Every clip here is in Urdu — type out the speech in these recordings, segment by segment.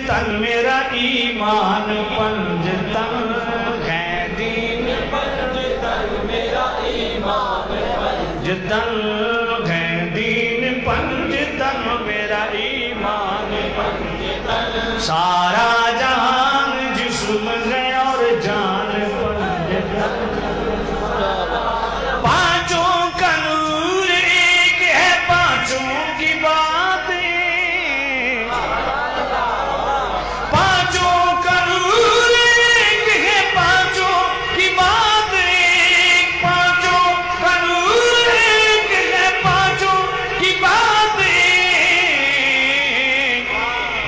تن میرا ایمان پنجتن ہے دین پنجتن میرا ایمان پنجتن ہے دین پنجتن میرا ایمان پنجتن سارا جہان جسم ہے اور جان پنجتن پانچوں کا نور ایک ہے پانچوں کی باتیں پانچوں کا نور ایک ہے پانچوں کی باتیں پانچوں کا نور ایک ہے پانچوں کی باتیں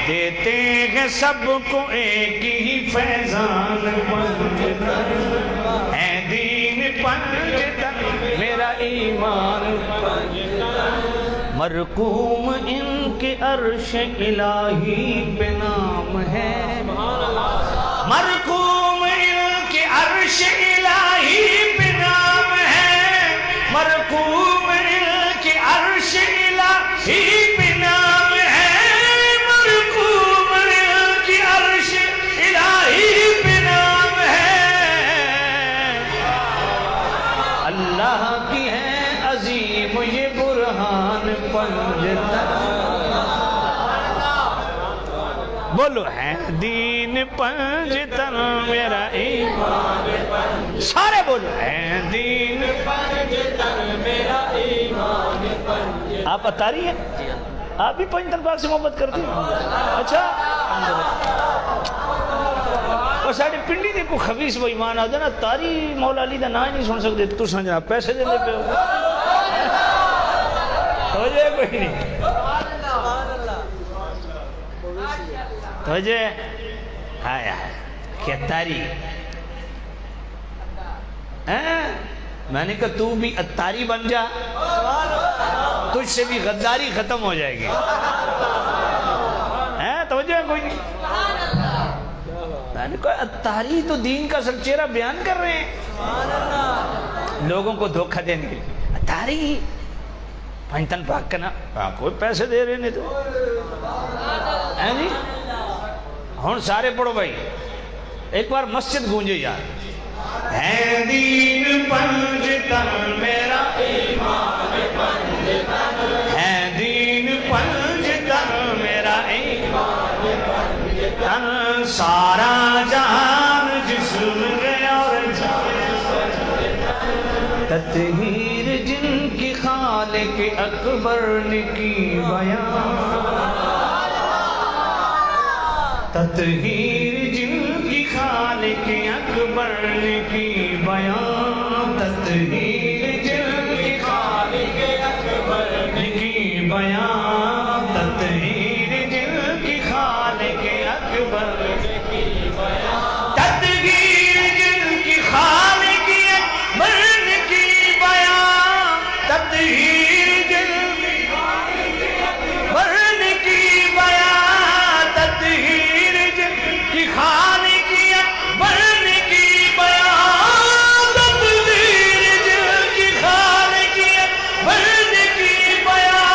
دیتے ہیں سب کو ایک ہی فیضان پنجتن ہے دین پنجتن میرا ایمان پنجتن مرقوم ان کے عرش الہی پہ نام ہے مرقوم ان کے عرش الہی پہ نام ہے مرقوم ان کے عرش الہی پہ نام ہے مرقوم ان کے عرش الہی پہ نام ہے اللہ کی ہے عظیم یہ برہان پنجتن بولو ہے دین پنجتن میرا ایمان سارے بولو ہے دین پنجتن میرا ایمان پنجتن آپ اتاری ہیں آپ بھی پنجتن پاک سے محبت کرتے ہیں اچھا اور ساڑھے پنڈی دے کو خبیص و ایمان آدھے نا تاری مولا علی دا نا ہی نہیں سن سکتے تو سمجھنا پیسے دے پہ ہو توجہ کوئی نہیں توجہ آیا کیا تاری میں نے کہا تو بھی اتاری بن جا تجھ سے بھی غداری ختم ہو جائے گی توجہ کوئی نہیں میں نے کہا اتاری تو دین کا سرچیرہ بیان کر رہے ہیں لوگوں کو دھوکہ دینے کے لیے اتاری پنجتن پاک کا نا کوئی پیسے دے رہے نہیں تو ہیں جی ہون سارے پڑھو بھائی ایک بار مسجد گونجے یار ہے دین پنجتن میرا ایمان پنجتن ہے دین پنجتن میرا ایمان پنجتن سارا جہان جسم ہے اور جان تطہیر جن کی خالق اکبر نے کی بیان تطہیر جن کی خالق اکبر نے کی بیان تطہیر جن کی خالق اکبر نے کی بیان تطہیر جن کی خالق اکبر نے کی بیان تطہیر جن کی خالق اکبر نے کی بیان تطہیر جن کی خالق اکبر نے کی بیان تطہیر کی خالق اکبر نے کی بیان تطہیر جن کی خالق اکبر نے کی بیان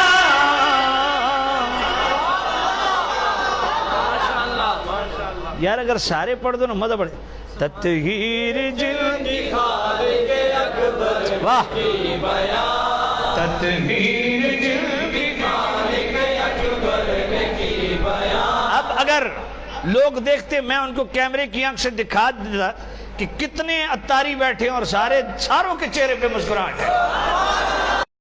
یار اگر سارے پڑھ دو نا مزہ پڑھے تطہیر جن کی خالق اکبر واہ کی بیان تطہیر جن کی خالق اکبر نے کی بیان اب اگر لوگ دیکھتے میں ان کو کیمرے کی آنکھ سے دکھا دیتا کہ کتنے اتاری بیٹھے اور ساروں کے چہرے پہ مسکراہٹ ہے